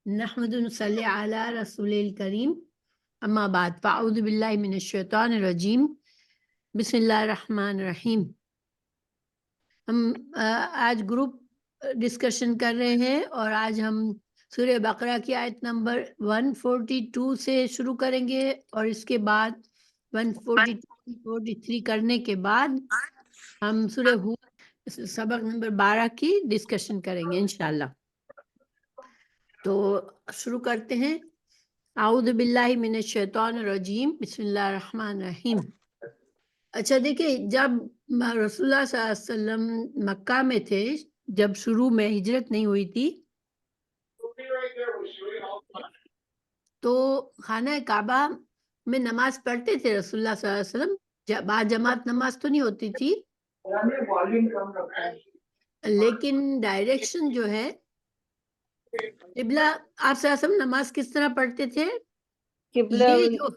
نحمد نصلی علی رسول الکریم اما بعد فاعوذ باللہ من الشیطان الرجیم بسم اللہ الرحمن الرحیم۔ ہم آج گروپ ڈسکشن کر رہے ہیں اور آج ہم سورہ بقرہ کی آیت نمبر 142 سے شروع کریں گے اور اس کے بعد 143 کرنے کے بعد ہم سورہ ہود سبق نمبر 12 کی ڈسکشن کریں گے انشاءاللہ۔ تو شروع کرتے ہیں۔ اعوذ باللہ من الشیطان الرجیم بسم اللہ الرحمن الرحیم۔ اچھا دیکھیں، جب رسول اللہ صلی اللہ علیہ وسلم مکہ میں تھے، جب شروع میں ہجرت نہیں ہوئی تھی، تو خانہ کعبہ میں نماز پڑھتے تھے رسول اللہ صلی اللہ علیہ وسلم۔ با جماعت نماز تو نہیں ہوتی تھی، لیکن ڈائریکشن جو ہے قبلہ، آپ صلی اللہ علیہ وسلم نماز کس طرح پڑھتے تھے؟ قبلہ یہ جو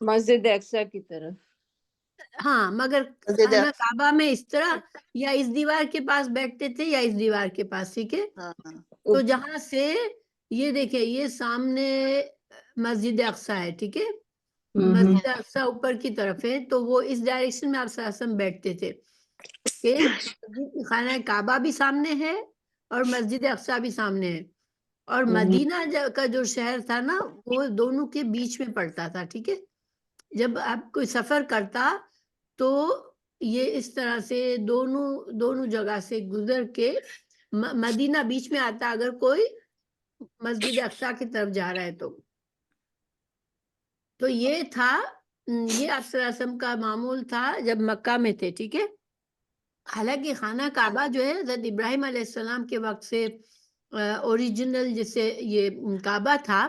مسجد اقصی کی طرف، ہاں، مگر خانہ کعبہ میں اس طرح یا اس دیوار کے پاس بیٹھتے تھے یا اس دیوار کے پاس، ٹھیک ہے؟ تو جہاں سے یہ دیکھیں، یہ سامنے مسجد اقصی ہے، ٹھیک ہے؟ مسجد اقصی اوپر کی طرف ہے، تو وہ اس ڈائریکشن میں آپ صلی اللہ علیہ وسلم بیٹھتے تھے کہ خانہ کعبہ بھی سامنے ہے اور مسجد اقصی بھی سامنے ہے، اور مدینہ کا جو شہر تھا نا، وہ دونوں کے بیچ میں پڑتا تھا، ٹھیک ہے؟ جب آپ کوئی سفر کرتا تو یہ اس طرح سے دونوں جگہ سے گزر کے مدینہ بیچ میں آتا اگر کوئی مسجد اقصی کی طرف جا رہا ہے تو یہ تھا، یہ آپ صلی اللہ علیہ وسلم کا معمول تھا جب مکہ میں تھے، ٹھیک ہے؟ حالانکہ خانہ کعبہ جو ہے حضرت ابراہیم علیہ السلام کے وقت سے اوریجنل جیسے یہ کعبہ تھا،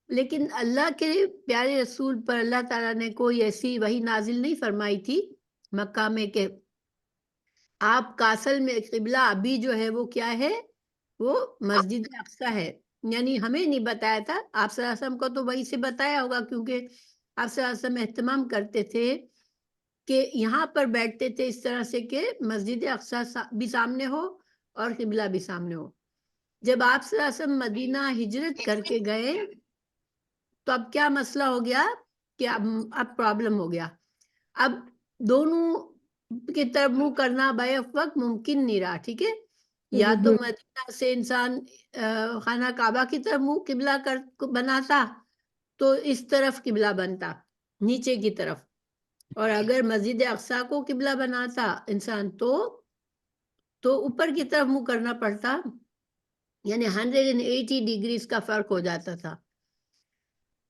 لیکن اللہ کے پیارے رسول پر اللہ تعالیٰ نے کوئی ایسی وحی نازل نہیں فرمائی تھی مکہ میں کہ آپ کا اصل میں قبلہ ابھی جو ہے وہ کیا ہے، وہ مسجد اقصی ہے، یعنی ہمیں نہیں بتایا تھا۔ آپ صلی اللہ علیہ وسلم کو تو وہی سے بتایا ہوگا، کیونکہ آپ صلی اللہ علیہ وسلم اہتمام کرتے تھے کہ یہاں پر بیٹھتے تھے اس طرح سے کہ مسجد اقصی بھی سامنے ہو اور قبلہ بھی سامنے ہو۔ جب آپ صلی اللہ علیہ وسلم مدینہ ہجرت کر کے گئے تو اب کیا مسئلہ ہو گیا کہ اب پرابلم ہو گیا، اب دونوں کی طرف منہ کرنا بیک وقت ممکن نہیں رہا، ٹھیک ہے؟ یا تو مدینہ سے انسان خانہ کعبہ کی طرف منہ قبلہ بناتا تو اس طرف قبلہ بنتا نیچے کی طرف، اور اگر مسجد اقصی کو قبلہ بناتا انسان تو اوپر کی طرف منہ کرنا پڑتا، یعنی 180 ڈگریز کا فرق ہو جاتا تھا۔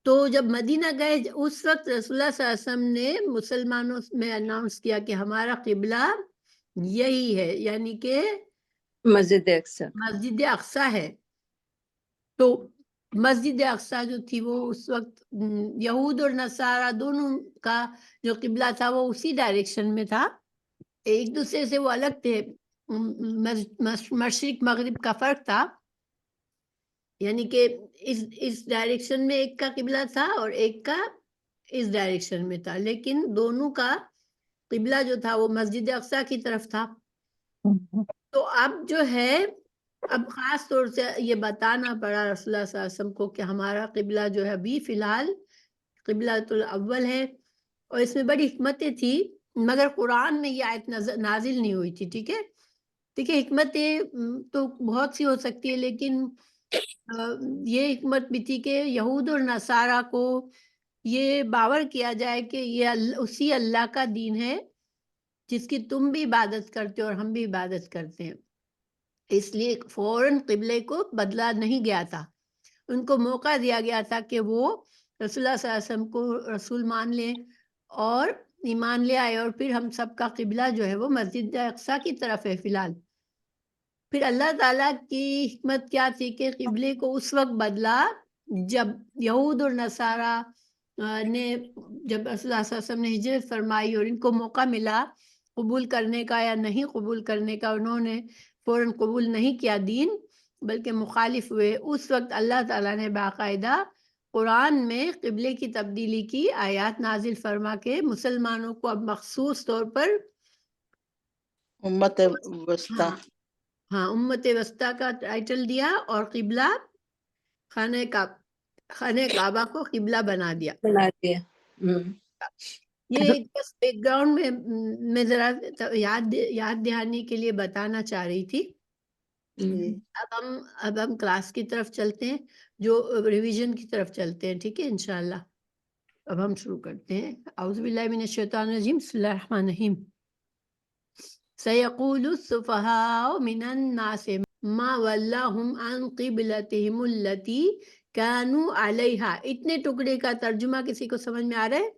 تو جب مدینہ گئے اس وقت رسول اللہ صلی اللہ علیہ وسلم نے مسلمانوں میں اناؤنس کیا کہ ہمارا قبلہ یہی ہے، یعنی کہ مسجد اقصی ہے۔ تو مسجد اقصی جو تھی وہ اس وقت یہود اور نصارہ دونوں کا جو قبلہ تھا وہ اسی ڈائریکشن میں تھا، ایک دوسرے سے وہ الگ تھے، مشرق مغرب کا فرق تھا، یعنی کہ اس ڈائریکشن میں ایک کا قبلہ تھا اور ایک کا اس ڈائریکشن میں تھا، لیکن دونوں کا قبلہ جو تھا وہ مسجد اقصی کی طرف تھا۔ تو اب جو ہے، اب خاص طور سے یہ بتانا پڑا رسول اللہ صلی اللہ علیہ وسلم کو کہ ہمارا قبلہ جو ہے ابھی فی الحال قبلۃ الاول ہے، اور اس میں بڑی حکمتیں تھی، مگر قرآن میں یہ آیت نازل نہیں ہوئی تھی، ٹھیک ہے؟ دیکھیں، حکمتیں تو بہت سی ہو سکتی ہے، لیکن یہ حکمت بھی تھی کہ یہود اور نصارہ کو یہ باور کیا جائے کہ یہ اسی اللہ کا دین ہے جس کی تم بھی عبادت کرتے ہو اور ہم بھی عبادت کرتے ہیں، اس لیے فوراً قبلے کو بدلا نہیں گیا تھا، ان کو موقع دیا گیا تھا کہ وہ رسول اللہ صلی اللہ علیہ وسلم کو رسول مان لیں اور ایمان لے آئے، اور پھر ہم سب کا قبلہ جو ہے وہ مسجد اقصی کی طرف ہے فی الحال۔ پھر اللہ تعالیٰ کی حکمت کیا تھی کہ قبلے کو اس وقت بدلا جب یہود اور نصارہ نے، جب رسول اللہ صلی اللہ علیہ وسلم نے ہجرت فرمائی اور ان کو موقع ملا قبول کرنے کا یا نہیں قبول کرنے کا، انہوں نے فوراً قبول نہیں کیا دین، بلکہ مخالف ہوئے۔ اس وقت اللہ تعالیٰ نے باقاعدہ قرآن میں قبلے کی تبدیلی کی آیات نازل فرما کے مسلمانوں کو اب مخصوص طور پر امت وسطی، ہاں امت وسطیٰ کا ٹائٹل دیا، اور قبلہ خانہ کعبہ کو قبلہ بنا دیا. بنا دیا. ہم. یہ ایک بس بیک گراؤنڈ میں ذرا یاد دہانی کے لیے بتانا چاہ رہی تھی. اب ہم کلاس کی طرف چلتے ہیں, جو ریویژن کی طرف چلتے ہیں. ٹھیک ہے انشاءاللہ. اب ہم شروع کرتے ہیں. اعوذ باللہ من الشیطان الرجیم. بسم اللہ الرحمن الرحیم. سیقول السفہاء من الناس ما ولاہم عن قبلتہم التی کانوا علیہا. اتنے ٹکڑے کا ترجمہ کسی کو سمجھ میں آ رہا ہے؟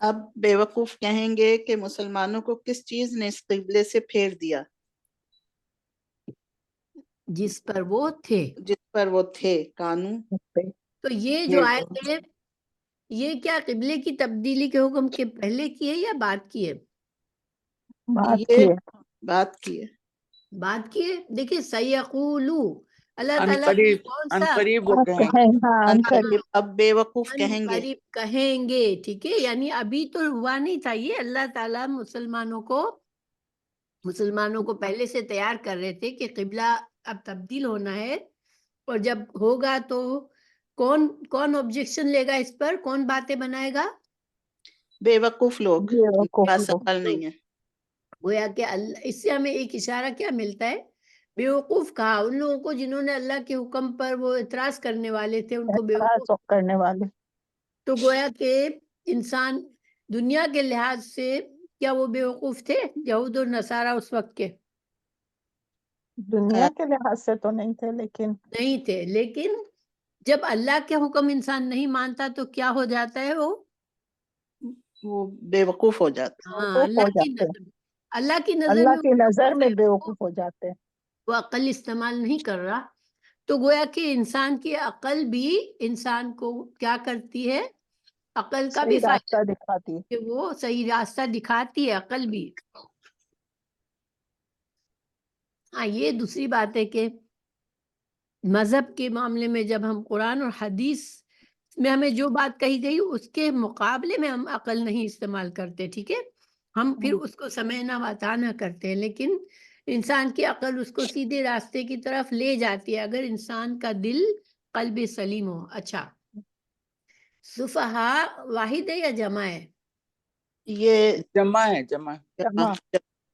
اب بیوقوف کہیں گے کہ مسلمانوں کو کس چیز نے اس قبلے سے پھیر دیا جس پر وہ تھے. جس پر وہ تھے. کانو تو یہ جو آیت ہے یہ کیا قبلے کی تبدیلی کے حکم کے پہلے کی ہے یا بعد کی ہے؟ یہ بات کی ہے. بعد کی ہے. دیکھیں سیقولو اللہ تعالیٰ عنقریب کون سا عنقریب وہ کہیں گے. اب بیوقوف کہیں گے. قریب کہیں گے. ٹھیک ہے, یعنی ابھی تو ہوا نہیں تھا یہ. اللہ تعالیٰ مسلمانوں کو پہلے سے تیار کر رہے تھے کہ قبلہ اب تبدیل ہونا ہے, اور جب ہوگا تو کون آبجیکشن لے گا اس پر, کون باتیں بنائے گا؟ بیوقوف لوگ, پاس عقل نہیں ہے. گویا کہ اس سے ہمیں ایک اشارہ کیا ملتا ہے؟ بیوقوف کہا ان لوگوں کو جنہوں نے اللہ کے حکم پر وہ اعتراض کرنے والے تھے, ان کو بیوقوف کرنے والے. تو گویا کہ انسان دنیا کے لحاظ سے کیا وہ بیوقوف تھے یہود اور نصارہ اس وقت کے؟ دنیا کے لحاظ سے تو نہیں تھے, لیکن نہیں تھے. لیکن جب اللہ کے حکم انسان نہیں مانتا تو کیا ہو جاتا ہے وہ بیوقوف ہو جاتا. ہاں, اللہ کی نظر اللہ میں کی نظر میں بیوقوف ہو جاتے ہیں. وہ عقل استعمال نہیں کر رہا. تو گویا کہ انسان کی عقل بھی انسان کو کیا کرتی ہے؟ عقل کا بھی صحیح فائدہ راستہ دکھاتی ہے. کہ وہ صحیح راستہ دکھاتی ہے عقل بھی. ہاں, یہ دوسری بات ہے کہ مذہب کے معاملے میں جب ہم قرآن اور حدیث میں ہمیں جو بات کہی گئی اس کے مقابلے میں ہم عقل نہیں استعمال کرتے. ٹھیک ہے, ہم پھر اس کو سمجھنا بتانا کرتے ہیں, لیکن انسان کی عقل اس کو سیدھے راستے کی طرف لے جاتی ہے اگر انسان کا دل قلب سلیم ہو. اچھا, سفہاء واحد ہے یا جمع ہے؟ یہ جمع ہے. جمع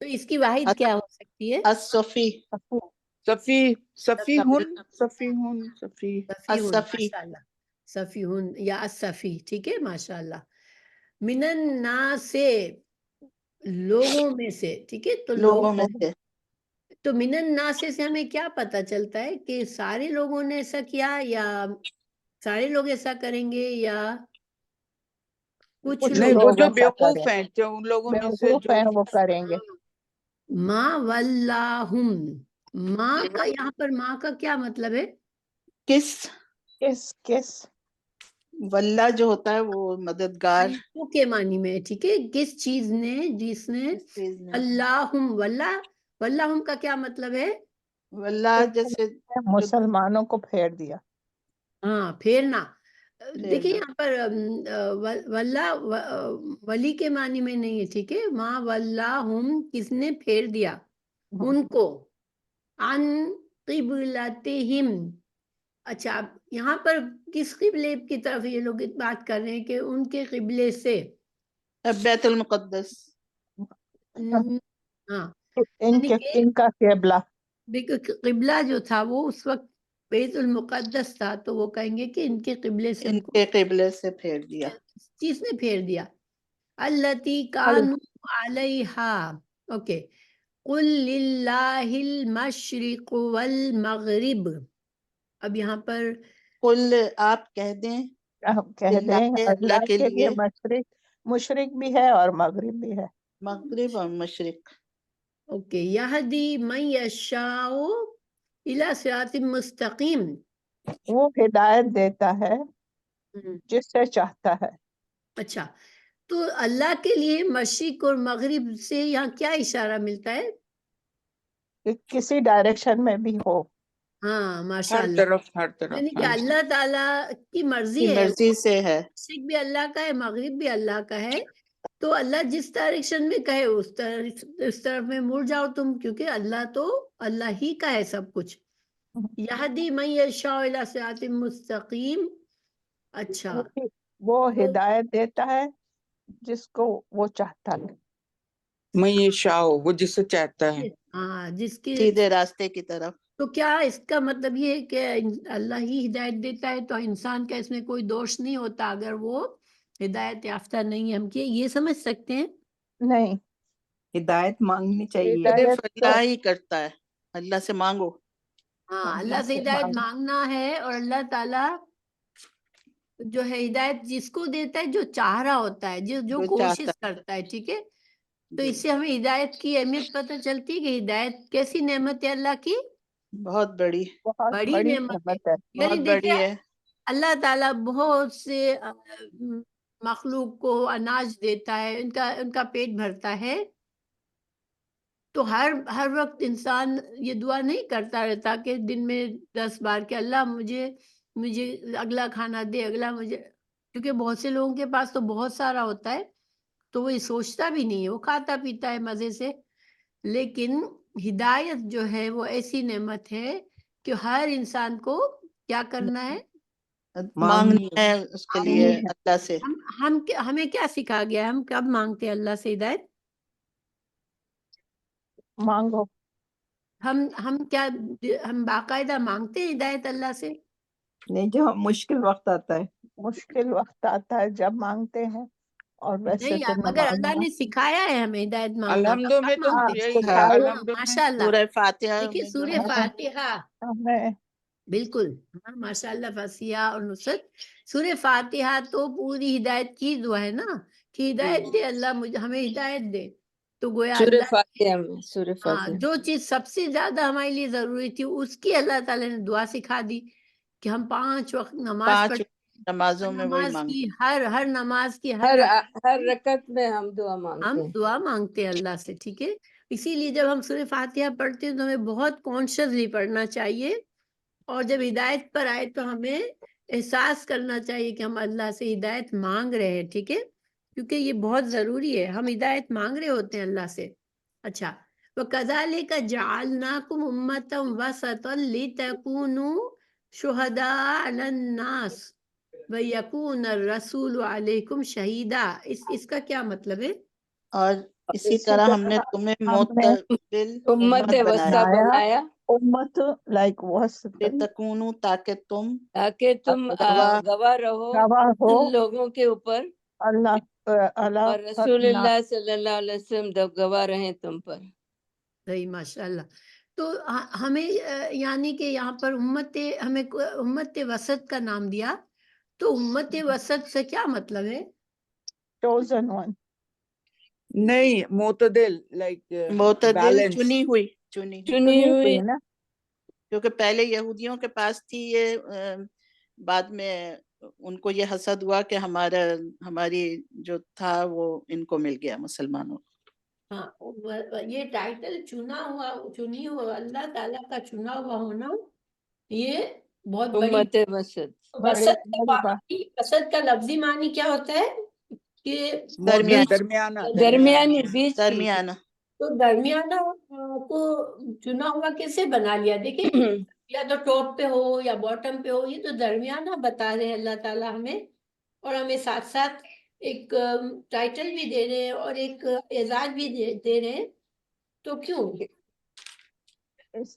تو اس کی واحد کیا ہو سکتی ہے؟ الصفی. صفیہن. الصفی. صفیہن یا الصفی. ٹھیک ہے, ماشاءاللہ. من الناس سے لوگوں میں سے. ٹھیک ہے, تو لوگوں میں سے. تو من الناس سے ہمیں کیا پتا چلتا ہے کہ سارے لوگوں نے ایسا کیا یا سارے لوگ ایسا کریں گے یا کچھ نہیں, لوگ؟ وہ جو ایسا بیوقوف کریں. ہیں, جو ان لوگوں میں سے بیوقوف جو ہیں وہ کریں گے. ما ولاہم. ماں کا یہاں پر ماں کا کیا مطلب ہے؟ کس واللہ جو ہوتا ہے وہ مددگار. کے معنی میں. ٹھیک ہے, کس چیز نے, جس نے اللہم. واللہم کا کیا مطلب ہے؟ واللہ جیسے مسلمانوں کو پھیر دیا. ہاں, پھیرنا. دیکھیں پھیرنا. یہاں پر واللہ ولی کے معنی میں نہیں ہے. ٹھیک ہے, ما ولاہم کس نے پھیر دیا ان کو, عن قبلتہم. اچھا, اب یہاں پر کس قبلے کی طرف یہ لوگ بات کر رہے ہیں کہ ان کے قبلے سے؟ بیت المقدس. ہاں, ان کا قبلہ. قبلہ جو تھا وہ اس وقت بیت المقدس تھا, تو وہ کہیں گے کہ ان کے قبلے سے ان کے قبلے سے پھیر دیا. چیز نے پھیر دیا. التی کانوا علیہا. اوکے, قل للہ المشرق والمغرب. اب یہاں پر قل آپ کہہ دیں, کہہ دیں اللہ کے لیے مشرق بھی ہے اور مغرب بھی ہے. مغرب اور مشرق. اوکے, یہدی من یشاء الی صراط مستقیم. وہ ہدایت دیتا ہے جس سے چاہتا ہے. اچھا, تو اللہ کے لیے مشرق اور مغرب سے یہاں کیا اشارہ ملتا ہے؟ کہ کسی ڈائریکشن میں بھی ہو. ہاں, ماشاء ہر اللہ. طرف. یعنی کہ اللہ تعالیٰ کی مرضی کی ہے, مرضی سے ہے. مشرق بھی اللہ کا ہے, مغرب بھی اللہ کا ہے. تو اللہ جس ڈائریکشن میں کہے اس طرف میں مڑ جاؤ تم, کیونکہ اللہ تو اللہ ہی کا ہے سب کچھ. یہدی من یشاء الی صراط مستقیم. اچھا وہ ہدایت دیتا ہے جس کو وہ چاہتا ہے. میں یہ شاؤ وہ جسے چاہتا ہے. ہاں جس کی. سیدھے راستے کی طرف. تو کیا اس کا مطلب یہ ہے کہ اللہ ہی ہدایت دیتا ہے تو انسان کا اس میں کوئی دوش نہیں ہوتا اگر وہ ہدایت یافتہ نہیں ہے؟ ہم کہ یہ سمجھ سکتے ہیں؟ نہیں، ہدایت مانگنی چاہیے. ہدایت صرف اللہ ہی کرتا ہے. اللہ سے مانگو. ہاں اللہ سے ہدایت مانگنا ہے. اور اللہ تعالیٰ جو ہے ہدایت جس کو دیتا ہے جو چاہ رہا ہوتا ہے، جو جو کوشش چاہتا کرتا ہے. ٹھیک ہے، تو اس سے ہمیں ہدایت کی اہمیت پتہ چلتی ہے کہ ہدایت کیسی نعمت ہے اللہ کی. بہت بڑی. بہت بڑی بڑی نعمت ہے. نعمت ہے. بہت یعنی بڑی دیکھیے ہے. اللہ تعالیٰ بہت سے مخلوق کو اناج دیتا ہے، ان کا پیٹ بھرتا ہے. تو ہر وقت انسان یہ دعا نہیں کرتا رہتا کہ دن میں 10 بار کہ اللہ مجھے اگلا کھانا دے، اگلا مجھے. کیونکہ بہت سے لوگوں کے پاس تو بہت سارا ہوتا ہے تو وہ یہ سوچتا بھی نہیں ہے، وہ کھاتا پیتا ہے مزے سے. لیکن ہدایت جو ہے وہ ایسی نعمت ہے کہ ہر انسان کو کیا کرنا ہے؟ مانگنا ہے اس کے لیے اللہ سے. ہمیں کیا سکھا گیا ہے؟ ہم کب مانگتے ہیں اللہ سے ہدایت؟ مانگو. ہم باقاعدہ مانگتے ہیں ہدایت اللہ سے؟ نہیں، جو مشکل وقت آتا ہے. مشکل وقت آتا ہے جب مانگتے ہیں، اور ویسے نہیں، تو مگر اللہ مانگنا. نے سکھایا ہے ہمیں ہدایت مانگنا. الحمد میں تو ہاں، یہی ہے. سکھایا الحمد میں ماشاء اللہ. سورہ فاتحہ دیکھیے میں جو سورہ ہے فاتحہ ہمیں بالکل. ہاں ماشاء اللہ. فصیحہ اور نصرت. سورہ فاتحہ تو پوری ہدایت کی دعا ہے نا کہ ہدایت دے اللہ، ہمیں ہدایت دے. تو گویا سورہ اللہ فاتحہ میں، سورہ ہاں فاتحہ. جو چیز سب سے زیادہ ہمارے لیے ضروری تھی اس کی اللہ تعالیٰ نے دعا سکھا دی کہ ہم 5 وقت نماز 5 پڑھتے. نمازوں میں وہی نماز مانگتے. کی ہر نماز کی ہر رکعت میں ہم دعا مانگتے ہم ہیں. دعا مانگتے ہیں اللہ سے. ٹھیک ہے، اسی لیے جب ہم سورہ فاتحہ پڑھتے ہیں تو ہمیں بہت کانشیسلی پڑھنا چاہیے. اور جب ہدایت پر آئے تو ہمیں احساس کرنا چاہیے کہ ہم اللہ سے ہدایت مانگ رہے ہیں. ٹھیک ہے، کیونکہ یہ بہت ضروری ہے. ہم ہدایت مانگ رہے ہوتے ہیں اللہ سے. اچھا، وَكَذَلِكَ جَعَلْنَاكُمْ أُمَّةً وَسَطًا لِتَكُونُوا شُهَدَاءَ عَلَى النَّاسِ وَيَكُونَ الرَّسُولُ عَلَيْكُمْ شَهِيدًا. اس کا کیا مطلب ہے؟ اور اسی طرح ہم نے تمہیں متقبل امت امت وسطیٰ بنایا بنایا امت لائک وسط لتکونوا تاکہ تم تاکہ تم گواہ رہو گواہ ہو لوگوں کے اوپر، اللہ اور رسول اللہ صلی اللہ علیہ وسلم گواہ رہیں تم پر. صحیح، ماشاء اللہ. تو ہمیں یعنی کہ یہاں پر ہمیں امت وسط کا نام دیا. تو امت وسط سے کیا مطلب ہے؟ chosen one. نہیں، معتدل لائک معتدل چنی ہوئی. چنی ہوئی. نا. کیونکہ پہلے یہودیوں کے پاس تھی یہ، بعد میں ان کو یہ حسد ہوا کہ ہماری جو تھا وہ ان کو مل گیا مسلمانوں کو. ہاں، یہ ٹائٹل چنی ہوا اللہ تعالیٰ کا چنا ہوا ہونا، یہ بہت بڑی امت وسط. وسط کا لفظی معنی کیا ہوتا ہے؟ کہ درمیانہ. درمیانی، بیچ کی. درمیانہ. تو درمیانہ کو چنا ہوا کیسے بنا لیا؟ دیکھیں، یا تو ٹاپ پہ ہو یا باٹم پہ ہو، یہ تو درمیانہ بتا رہے ہیں اللہ تعالیٰ ہمیں. اور ہمیں ساتھ ساتھ ایک ٹائٹل بھی دے رہے ہیں اور ایک اعزاز بھی دے رہے ہیں. تو کیوں؟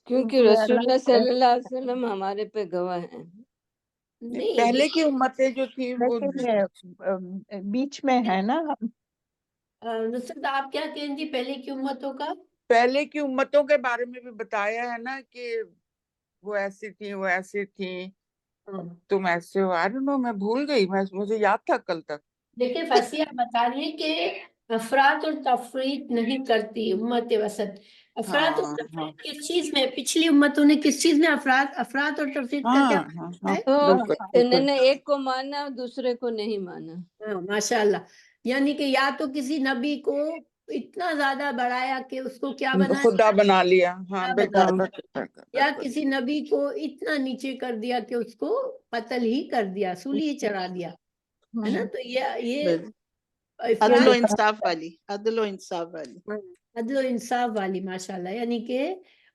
کیونکہ رسول اللہ صلی اللہ علیہ وسلم ہمارے پہ گواہ ہیں. نہیں، پہلے کی امتیں جو تھی وہ لیکن یہ بیچ میں ہے نا. نصرت آپ کیا کہیں گی پہلے کی امتوں کا؟ پہلے کی امتوں کے بارے میں بھی بتایا ہے نا کہ وہ ایسی تھی، وہ ایسی تھی، تم ایسے ہو. I don't know، میں بھول گئی، مجھے یاد تھا کل تک. دیکھیں فصیحہ بتا رہی ہیں کہ افراط اور تفریط نہیں کرتی امت وسط. افراط اور تفریط کس چیز میں؟ پچھلی امتوں نے کس چیز میں افراط اور تفریط کر کے انہوں نے ایک کو مانا، دوسرے کو نہیں مانا. ماشاء اللہ. یعنی کہ یا تو کسی نبی کو اتنا زیادہ بڑھایا کہ اس کو کیا بنا خدا بنا لیا. ہاں، یا کسی نبی کو اتنا نیچے کر دیا کہ اس کو قتل ہی کر دیا، سولی ہی چڑھا دیا، ہے نا. تو یہ عدل و انصاف والی. عدل و انصاف والی. عدل و انصاف والی، ماشاء اللہ. یعنی کہ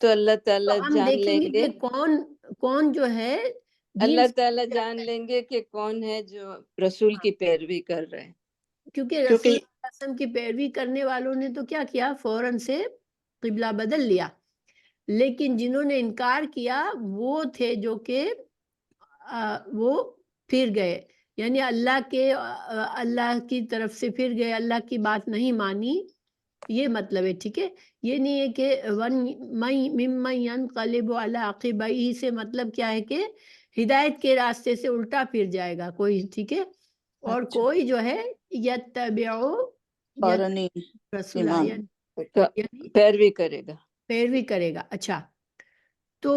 تو اللہ تو تعالیٰ ہم جان دیکھیں لیں گے گے، کہ کون جو ہے دین اللہ سے تعالیٰ ہٹ جان جاتا ہے، لیں گے کہ کون ہے جو رسول کی پیروی کر رہے ہیں۔ کیونکہ رسول کیونکہ اللہ صلی اللہ علیہ وسلم کی پیروی کرنے والوں نے تو کیا کیا، فوراً سے قبلہ بدل لیا، لیکن جنہوں نے انکار کیا وہ تھے جو کہ وہ پھر گئے، یعنی اللہ کی طرف سے پھر گئے، اللہ کی بات نہیں مانی، یہ مطلب ہے، ٹھیک ہے۔ یہ نہیں ہے کہ ممن ينقلب على عقبیہ سے مطلب کیا ہے کہ ہدایت کے راستے سے الٹا پھر جائے گا کوئی، ٹھیک ہے، اور اچھا کوئی جو ہے یتبعو فوراً ہی رسولہ ایمان، یعنی پیروی کرے گا۔ پیروی کرے گا۔ اچھا، تو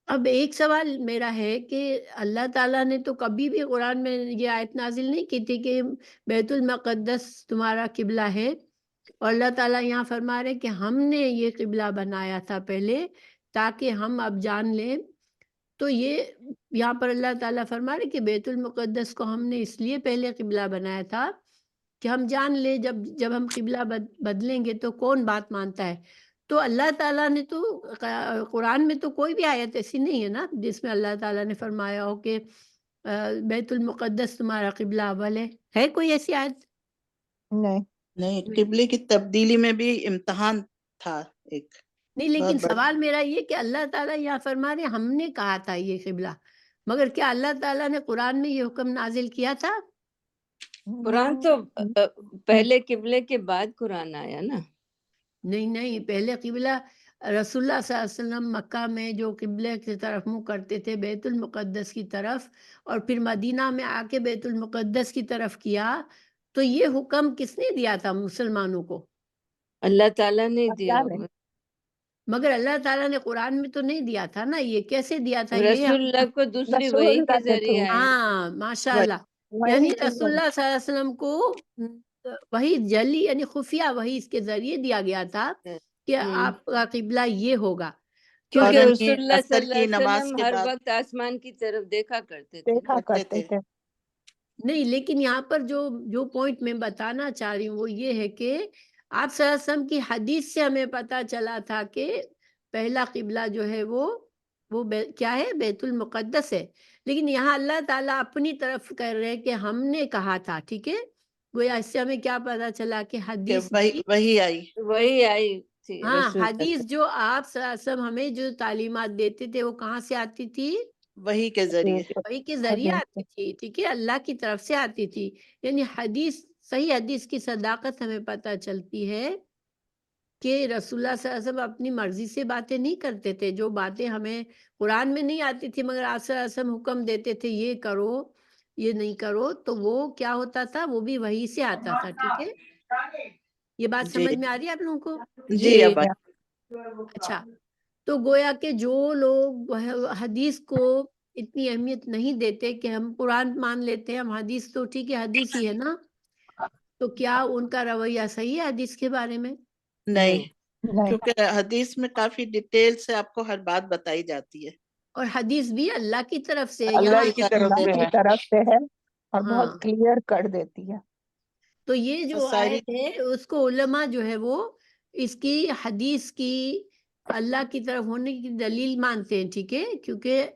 اب ایک سوال میرا ہے کہ اللہ تعالیٰ نے تو کبھی بھی قرآن میں یہ آیت نازل نہیں کی تھی کہ بیت المقدس تمہارا قبلہ ہے، اور اللہ تعالیٰ یہاں فرما رہے کہ ہم نے یہ قبلہ بنایا تھا پہلے تاکہ ہم اب جان لیں۔ تو یہ یہاں پر اللہ تعالیٰ فرما رہے کہ بیت المقدس کو ہم نے اس لیے پہلے قبلہ بنایا تھا کہ ہم جان لیں جب ہم قبلہ بدلیں گے تو کون بات مانتا ہے۔ تو اللہ تعالیٰ نے تو قرآن میں تو کوئی بھی آیت ایسی نہیں ہے نا جس میں اللہ تعالیٰ نے فرمایا ہو کہ بیت المقدس تمہارا قبلہ اول ہے کوئی ایسی آیت؟ نہیں، نہیں، قبلے کی تبدیلی میں بھی امتحان تھا ایک نہیں، بہت لیکن بڑا۔ سوال میرا یہ کہ اللہ تعالیٰ یہاں فرما رہے ہم نے کہا تھا یہ قبلہ، مگر کیا اللہ تعالیٰ نے قرآن میں یہ حکم نازل کیا تھا؟ قرآن تو پہلے قبلے کے بعد قرآن آیا نا۔ نہیں، پہلے قبلہ رسول اللہ صلی اللہ علیہ وسلم مکہ میں جو قبلے کی طرف منہ کرتے تھے بیت المقدس کی طرف، اور پھر مدینہ میں آ کے بیت المقدس کی طرف کیا، تو یہ حکم کس نے دیا تھا مسلمانوں کو؟ اللہ تعالیٰ نے دیا اللہ نے۔ ہوگا، مگر اللہ تعالیٰ نے قرآن میں تو نہیں دیا تھا نا، یہ کیسے دیا تھا یہ رسول اللہ کو دوسری رسول وحی کے اللہ کے ذریعے تھرو، آیا۔ ہاں ماشاء وہی اللہ، وہی یعنی چیز رسول اللہ صلی اللہ علیہ وسلم کو وہی جلی یعنی خفیہ وہی اس کے ذریعے دیا گیا تھا کہ آپ کا قبلہ یہ ہوگا، کیونکہ فوراً رسول ہی اللہ صلی اثر اللہ کی علیہ نماز وسلم کے ہر بعد وقت آسمان کی طرف دیکھا کرتے تھے نا۔ دیکھا کرتے کرتے تھے۔ تھے۔ نہیں، لیکن یہاں پر جو پوائنٹ میں بتانا چاہ رہی ہوں وہ یہ ہے کہ آپ صلی اللہ علیہ وسلم کی حدیث سے ہمیں پتا چلا تھا کہ پہلا قبلہ جو ہے وہ کیا ہے، بیت المقدس ہے، لیکن یہاں اللہ تعالیٰ اپنی طرف کر رہے کہ ہم نے کہا تھا، ٹھیک ہے، گویا اس سے ہمیں کیا پتا چلا کہ کہ حدیث بھی، وہی آئی، وہی آئی تھی ہاں، رسول اللہ حدیث سے۔ جو آپ صلی اللہ علیہ وسلم ہمیں جو تعلیمات دیتے تھے وہ کہاں سے آتی تھی؟ وہی کے ذریعے۔ وہی کے ذریعے آتی تھی، ٹھیک ہے، اللہ کی طرف سے آتی تھی، یعنی صحیح حدیث کی صداقت ہمیں پتہ چلتی ہے کہ رسول اللہ صلی اللہ علیہ وسلم اپنی مرضی سے باتیں نہیں کرتے تھے، جو باتیں ہمیں قرآن میں نہیں آتی تھی مگر آپ صلی اللہ علیہ وسلم حکم دیتے تھے یہ کرو یہ نہیں کرو، تو وہ کیا ہوتا تھا، وہ بھی وہی سے آتا تھا، ٹھیک ہے، یہ بات جی سمجھ میں آ رہی ہے آپ لوگوں کو؟ جی، اب اچھا، تو گویا کہ جو لوگ حدیث کو اتنی اہمیت نہیں دیتے کہ ہم قرآن مان لیتے ہیں، ہم حدیث تو ٹھیک ہے حدیث ہی ہے نا، تو کیا ان کا رویہ صحیح ہے حدیث کے بارے میں؟ نہیں، نہیں، کیونکہ حدیث میں کافی ڈیٹیل سے آپ کو ہر بات بتائی جاتی ہے۔ اور حدیث بھی اللہ کی طرف سے ہے، اللہ یہاں وہی کی کا طرف اللہ سے کی ہے۔ طرف سے ہے اور ہاں، بہت کلیئر کر دیتی ہے۔ تو یہ تو جو ساری آیت ہے اس کو علماء جو ہے وہ اس کی حدیث کی اللہ کی طرف ہونے کی دلیل مانتے ہیں، ٹھیک ہے، کیونکہ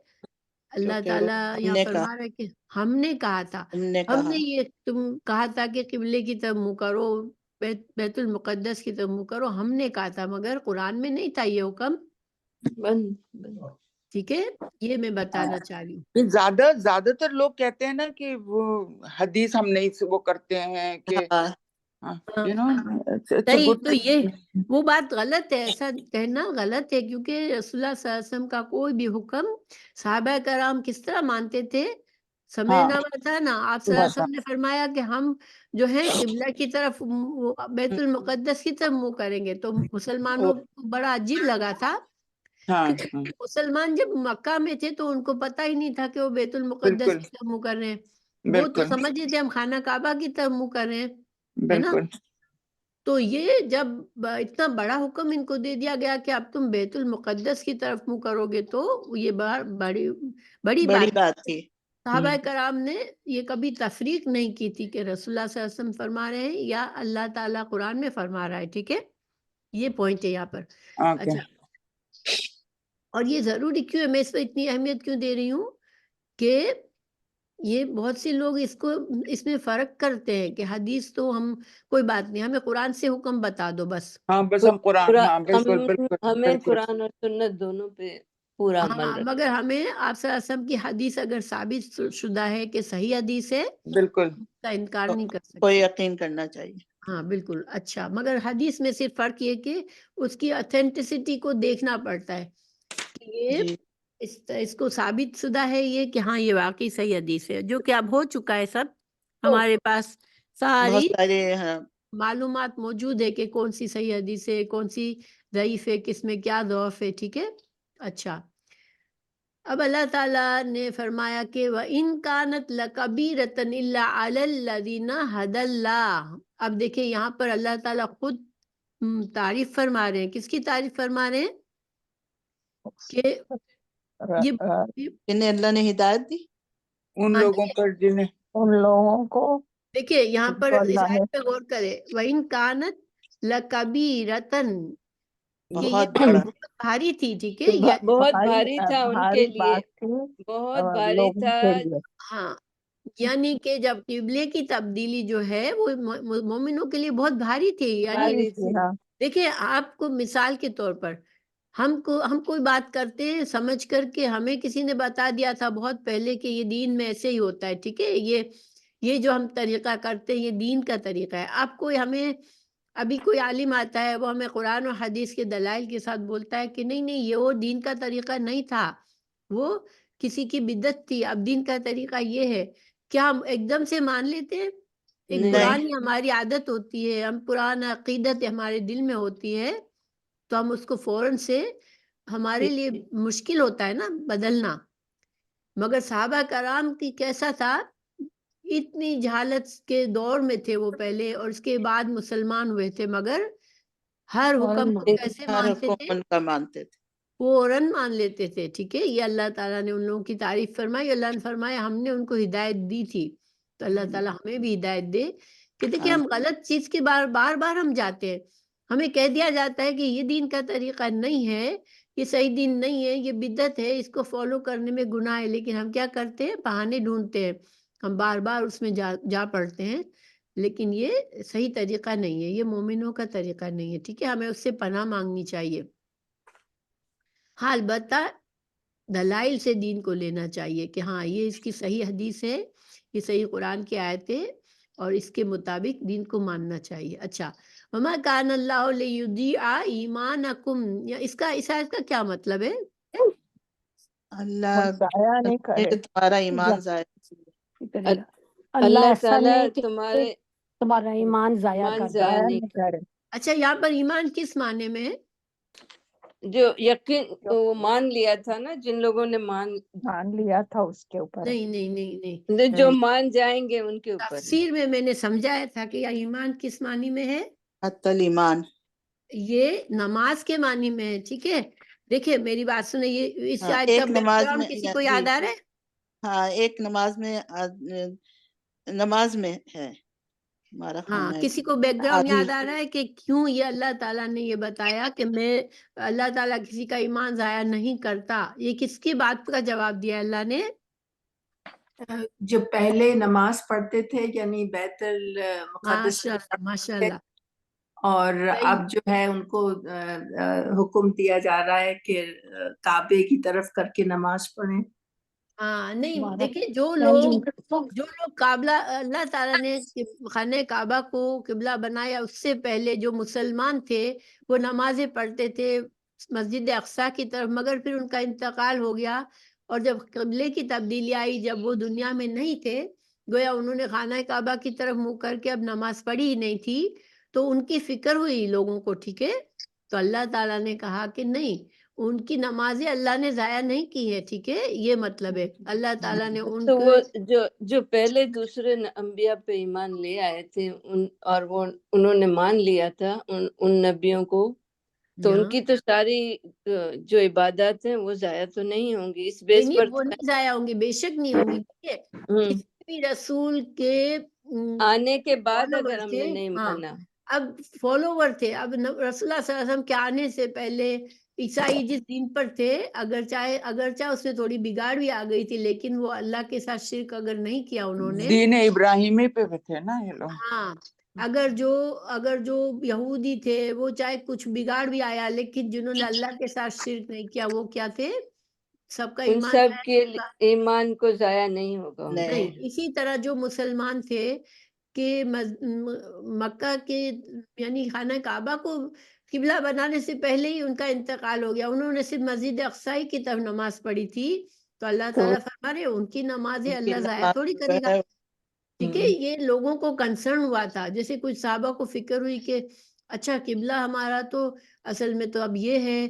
اللہ کیونکہ تعالیٰ ہم یہاں نے کہا فرما رہا ہے کہ ہم نے کہا تھا، ہم نے ہم کہا نے یہ تم کہا تھا کہ قبلے کی طرف منہ کرو، بیت المقدس کی طرف منہ کرو، ہم نے کہا تھا مگر قرآن میں نہیں تھا یہ حکم، بند ٹھیک ہے، یہ میں بتانا چاہ رہی ہوں۔ یہ زیادہ تر لوگ کہتے ہیں نا کہ وہ حدیث ہم نہیں وہ کرتے ہیں کہ ہاں، ہاں، یو نو اٹس اے صحیح، گڈ تو یہ وہ بات غلط ہے، ایسا کہنا غلط ہے، کیونکہ رسول اللہ صلی اللہ علیہ وسلم کا کوئی بھی حکم صحابہ کرام کس طرح مانتے تھے، سمعنا وطعنا، آپ صلی اللہ علیہ وسلم نے فرمایا کہ ہم جو ہے قبلہ کی طرف بیت المقدس کی طرف منہ کریں گے، تو مسلمانوں کو بڑا عجیب لگا تھا، ہاں کیونکہ مسلمان جب مکہ میں تھے تو ان کو پتہ ہی نہیں تھا کہ وہ بیت المقدس بالکل کی طرف منہ کر رہے ہیں، وہ تو بالکل سمجھے تھے ہم خانہ کعبہ کی طرف منہ کر رہے ہیں، ہے نا، بالکل تو یہ جب اتنا بڑا حکم ان کو دے دیا گیا کہ اب تم بیت المقدس کی طرف منہ کرو گے تو یہ بڑی بڑی بات، بات تھی۔ صحابہ کرام نے یہ کبھی تفریق نہیں کی تھی کہ رسول اللہ صلی اللہ علیہ وسلم فرما رہے ہیں یا اللہ تعالیٰ قرآن میں فرما رہا ہے، ٹھیک ہے، یہ پوائنٹ ہے یہاں پر۔ اوکے۔ اچھا، اور یہ ضروری کیوں ہے، میں اس پہ اتنی اہمیت کیوں دے رہی ہوں کہ یہ بہت سے لوگ اس میں فرق کرتے ہیں کہ حدیث تو ہم کوئی بات نہیں، ہمیں قرآن سے حکم بتا دو بس. ہاں بس ہم قرآن، ہاں بالکل بالکل ہمیں بالکل. قرآن اور سنت دونوں پہ پورا عمل ہاں، رکھنا. مگر ہمیں آپ صلی اللہ علیہ وسلم کی حدیث اگر ثابت شدہ ہے کہ صحیح حدیث ہے بالکل. اس کا انکار نہیں کر کو سکتے. یقین کرنا چاہیے. ہاں بالکل. اچھا، مگر حدیث میں صرف فرق یہ کہ اس کی اتھینٹسٹی کو دیکھنا پڑتا ہے کہ یہ جی اس کو ثابت شدہ ہے یہ کہ ہاں یہ واقعی صحیح حدیث ہے، جو کہ اب ہو چکا ہے. سب ہمارے پاس بہت ساری سارے ہاں معلومات موجود ہے کہ کون سی صحیح حدیث ہے، کون سی ضعیف ہے، کس میں کیا ضعف ہے. ٹھیک ہے. اچھا، اب اللہ تعالیٰ نے فرمایا کہ وَإِن كَانَتْ لَكَبِيرَةً إِلَّا عَلَى الَّذِينَ هَدَى اللَّهُ. اب دیکھیں یہاں پر اللہ تعالیٰ خود تعریف فرما رہے ہیں. کس کی تعریف فرما رہے ہیں؟ کہ یہ جنہیں اللہ نے ہدایت دی. ان ہاں لوگوں پر جنہیں ان لوگوں کو دیکھیں یہاں جن پر کو اس اللہ نے آیت پہ غور کرے. وَإِن كَانَتْ لَكَبِيرَةً کہ یہ بہت بڑا. بھاری تھی. ٹھیک ہے. بہت بھاری تھا ان کے بھاری لیے، بات تھی بہت بھاری لوگوں تھا. کے لیے. ہاں، یعنی کہ جب قبلے کی تبدیلی جو ہے وہ مومنوں کے لیے بہت بھاری تھی. یعنی بھاری جی تھی. ہاں. دیکھیں آپ کو مثال کے طور پر ہم کوئی بات کرتے ہیں سمجھ کر کے ہمیں کسی نے بتا دیا تھا بہت پہلے کہ یہ دین میں ایسے ہی ہوتا ہے. ٹھیک ہے. یہ جو ہم طریقہ کرتے ہیں یہ دین کا طریقہ ہے. آپ کو ہمیں ابھی کوئی عالم آتا ہے وہ ہمیں قرآن و حدیث کے دلائل کے ساتھ بولتا ہے کہ نہیں یہ وہ دین کا طریقہ نہیں تھا، وہ کسی کی بدعت تھی، اب دین کا طریقہ یہ ہے. کیا ہم ایک دم سے مان لیتے ہیں؟ ایک نہیں. پرانی ہماری عادت ہوتی ہے، ہم پرانا عقیدت ہمارے دل میں ہوتی ہے تو ہم اس کو فوراً سے ہمارے لیے مشکل ہوتا ہے نا بدلنا. مگر صحابہ کرام کی کیسا تھا، اتنی جہالت کے دور میں تھے وہ پہلے اور اس کے بعد مسلمان ہوئے تھے، مگر ہر حکم کو کیسے ہر مانتے حکم تھے؟ ان کا مانتے تھے. فوراً مان لیتے تھے. ٹھیک ہے. یہ اللہ تعالیٰ نے ان لوگوں کی تعریف فرمائی. اللہ نے فرمایا ہم نے ان کو ہدایت دی تھی تو اللہ تعالیٰ ہمیں بھی ہدایت دے کہ دیکھیں ہم غلط چیز کے بار بار ہم جاتے ہیں، ہمیں کہہ دیا جاتا ہے کہ یہ دین کا طریقہ نہیں ہے، یہ صحیح دین نہیں ہے، یہ بدعت ہے، اس کو فالو کرنے میں گناہ ہے. لیکن ہم کیا کرتے ہیں؟ بہانے ڈھونڈتے ہیں، ہم بار بار اس میں جا پڑتے ہیں. لیکن یہ صحیح طریقہ نہیں ہے، یہ مومنوں کا طریقہ نہیں ہے. ٹھیک ہے. ہمیں اس سے پناہ مانگنی چاہیے. ہاں البتہ دلائل سے دین کو لینا چاہیے کہ ہاں یہ اس کی صحیح حدیث ہے، یہ صحیح قرآن کی آیت ہے اور اس کے مطابق دین کو ماننا چاہیے. اچھا، وما کان اللہ لیضیع ایمانکم، اس آیت کا کیا مطلب ہے؟ وہ اللہ ضائع نہیں کہ کرے. تمہارا ایمان ضائع. اللہ تعالیٰ تمہارے تمہارا ایمان ضائع ایمان کر دے. ضائع ضائع نہیں نہیں کرے. اچھا، یہاں پر ایمان کس معنی میں ہے؟ جو یقین وہ مان لیا تھا نا، جن لوگوں نے مان لیا تھا اس کے اوپر. نہیں جو مان جائیں گے ان کے اوپر. تفسیر میں نے سمجھایا تھا کہ یہ ایمان کس معنی میں ہے؟ حتی الایمان. یہ نماز کے معنی میں ہے. ٹھیک ہے. دیکھیں میری بات سنیں، یہ اس آیت کا ایک بیک نماز گراؤنڈ میں کسی کو جی یاد آ رہا ہے؟ ہاں ایک نماز میں ہے ہمارا ہاں، خانہ کسی کو بیک گراؤنڈ عادی. یاد آ رہا ہے کہ کیوں یہ اللہ تعالیٰ نے یہ بتایا کہ اللہ تعالیٰ کسی کا ایمان ضائع نہیں کرتا؟ یہ کس کی بات کا جواب دیا اللہ نے؟ جو پہلے نماز پڑھتے تھے یعنی بیت المقدس ماشاء اللہ ماشاء اللہ. اور صحیح. اب جو ہے ان کو حکم دیا جا رہا ہے کہ کعبے کی طرف کر کے نماز پڑھیں. ہاں نہیں، دیکھیں جو لوگ اللہ تعالیٰ نے خانہ کعبہ کو قبلہ بنایا اس سے پہلے جو مسلمان تھے وہ نمازیں پڑھتے تھے مسجد اقصیٰ کی طرف، مگر پھر ان کا انتقال ہو گیا اور جب قبلے کی تبدیلی آئی، جب وہ دنیا میں نہیں تھے، گویا انہوں نے خانہ کعبہ کی طرف منہ کر کے اب نماز پڑھی ہی نہیں تھی، تو ان کی فکر ہوئی لوگوں کو. ٹھیک ہے. تو اللہ تعالیٰ نے کہا کہ نہیں، ان کی نمازیں اللہ نے ضائع نہیں کی ہے. ٹھیک ہے. یہ مطلب ہے اللہ تعالیٰ نے ان تو کو وہ جو پہلے دوسرے انبیاء پہ ایمان لے آئے تھے اور وہ انہوں نے مان لیا تھا ان نبیوں کو، تو ان کی تو ساری جو عبادات ہیں وہ ضائع تو نہیں ہوں گی. اس بیس پر وہ نہیں ضائع ہوں گی، بے شک نہیں ہوں گی. ٹھیک ہے. کسی بھی رسول کے آنے کے بعد فالوور اگر ہم تھے. نے نہیں ہاں، مانا. اب فالوور تھے. اب رسول اللہ صلی اللہ علیہ وسلم کے آنے سے پہلے عیسائی جس دین پر تھے اگرچہ اس میں تھوڑی بگاڑ بھی آ گئی تھی، لیکن وہ اللہ کے ساتھ شرک اگر نہیں کیا انہوں نے، دین ابراہیمی پہ بھی تھے نا یہ لوگ. ہاں اگر جو یہودی تھے وہ چاہے کچھ بگاڑ بھی آیا، لیکن جنہوں نے اللہ کے ساتھ شرک نہیں کیا وہ کیا تھے؟ سب کا ان ایمان سب ضائع کے نہیں ہوگا۔ ایمان کو ضائع نہیں ہوگا ان کا. نہیں، اسی طرح جو مسلمان تھے کہ مکہ کے یعنی خانہ کعبہ کو قبلہ بنانے سے پہلے ہی ان کا انتقال ہو گیا، انہوں نے صرف مسجد اقصی کی طرف نماز پڑھی تھی، تو اللہ تعالیٰ فرما رہے ان کی نمازیں ان کی اللہ ضائع نماز تھوڑی جو کرے گا، ہے ٹھیک ہے۔ یہ لوگوں کو کنسرن ہوا تھا، جیسے کچھ صحابہ کو فکر ہوئی کہ اچھا قبلہ ہمارا تو اصل میں تو اب یہ ہے،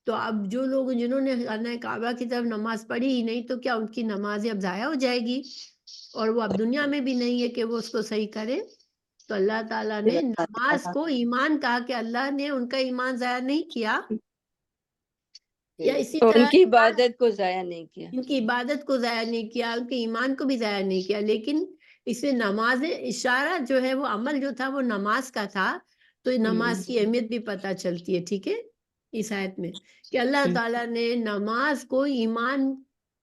تو اب جو لوگ جنہوں نے خانہ کعبہ کی طرف نماز پڑھی ہی نہیں تو کیا ان کی نمازیں اب ضائع ہو جائے گی، اور وہ اب دنیا میں بھی نہیں ہے کہ وہ اس کو صحیح کرے۔ تو اللہ تعالیٰ نے نماز کو ایمان کہا کہ اللہ نے ان کا ایمان ضائع نہیں کیا، یا اسی ان طرح کی عبادت کو ضائع نہیں کیا. ان کی عبادت کو ضائع نہیں کیا، ان کے ایمان کو بھی ضائع نہیں کیا، لیکن اس میں نماز اشارہ جو ہے وہ عمل جو تھا وہ نماز کا تھا، تو نماز کی اہمیت بھی پتہ چلتی ہے، ٹھیک ہے، اس آیت میں کہ اللہ تعالیٰ نے نماز کو ایمان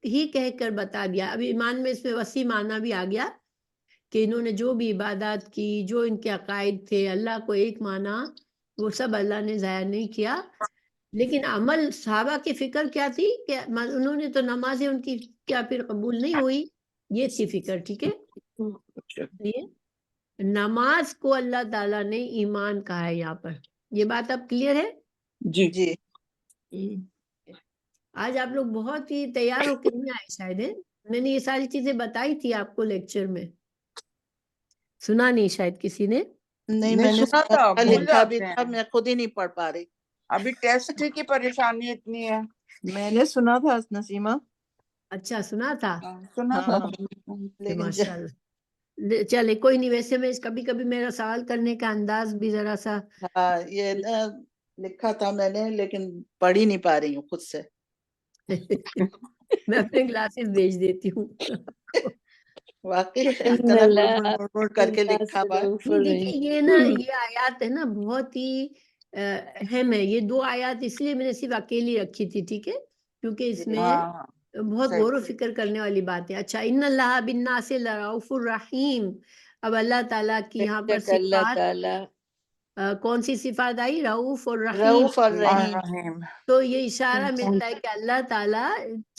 ہی کہہ کر بتا دیا۔ اب ایمان میں اس میں وسیع معنی بھی آ گیا کہ انہوں نے جو بھی عبادات کی، جو ان کے عقائد تھے، اللہ کو ایک مانا، وہ سب اللہ نے ضائع نہیں کیا، لیکن عمل صحابہ کی فکر کیا تھی کہ انہوں نے تو نمازیں ان کی کیا پھر قبول نہیں ہوئی، یہ تھی فکر، ٹھیک ہے۔ یہ نماز کو اللہ تعالیٰ نے ایمان کہا ہے یہاں پر، یہ بات اب کلیئر ہے؟ جی جی آج آپ لوگ بہت ہی تیار ہو کے نہیں آئے شاید، ہے؟ میں نے یہ ساری چیزیں بتائی تھی آپ کو لیکچر میں، سنا نہیں شاید کسی نے؟ نہیں، نہیں میں نے سنا سنا تھا، تھا، بھول لکھا بھی جاتے تھا، ہیں. میں خود ہی نہیں پڑھ پا رہی۔ ابھی ٹیسٹ کی پریشانی اتنی ہے. میں نے سنا تھا نسیمہ، اچھا سنا تھا، سنا تھا. ہاں لیکن ماشاء اللہ، چلے کوئی نہیں، ویسے میں کبھی کبھی میرا سوال کرنے کا انداز بھی ذرا سا ہاں یہ لکھا تھا میں نے، لیکن پڑھ ہی نہیں پا رہی ہوں خود سے۔ میں اپنے گلاسز بھیج دیتی ہوں۔ واقعی ان طرح اللہ مڑ کر کے بالناس لکھا ہوا ہے۔ رؤوف نہیں الرحیم. دیکھیے، یہ نا یہ آیات ہے نا بہت ہی اہم ہے، یہ دو آیات اس لیے میں نے صرف اکیلی رکھی تھی، ٹھیک ہے، کیونکہ اس میں ہاں بہت غور و فکر کرنے والی بات ہے۔ اچھا، ان اللہ بالناس لرؤوف الرحیم، اب اللہ تعالیٰ کی یہاں پر بے شک اللہ صفات تعالیٰ کون سی صفات آئی؟ رؤوف اور رحیم، رؤوف اور اور رحیم، رحیم. تو یہ اشارہ ملتا ہے کہ اللہ تعالیٰ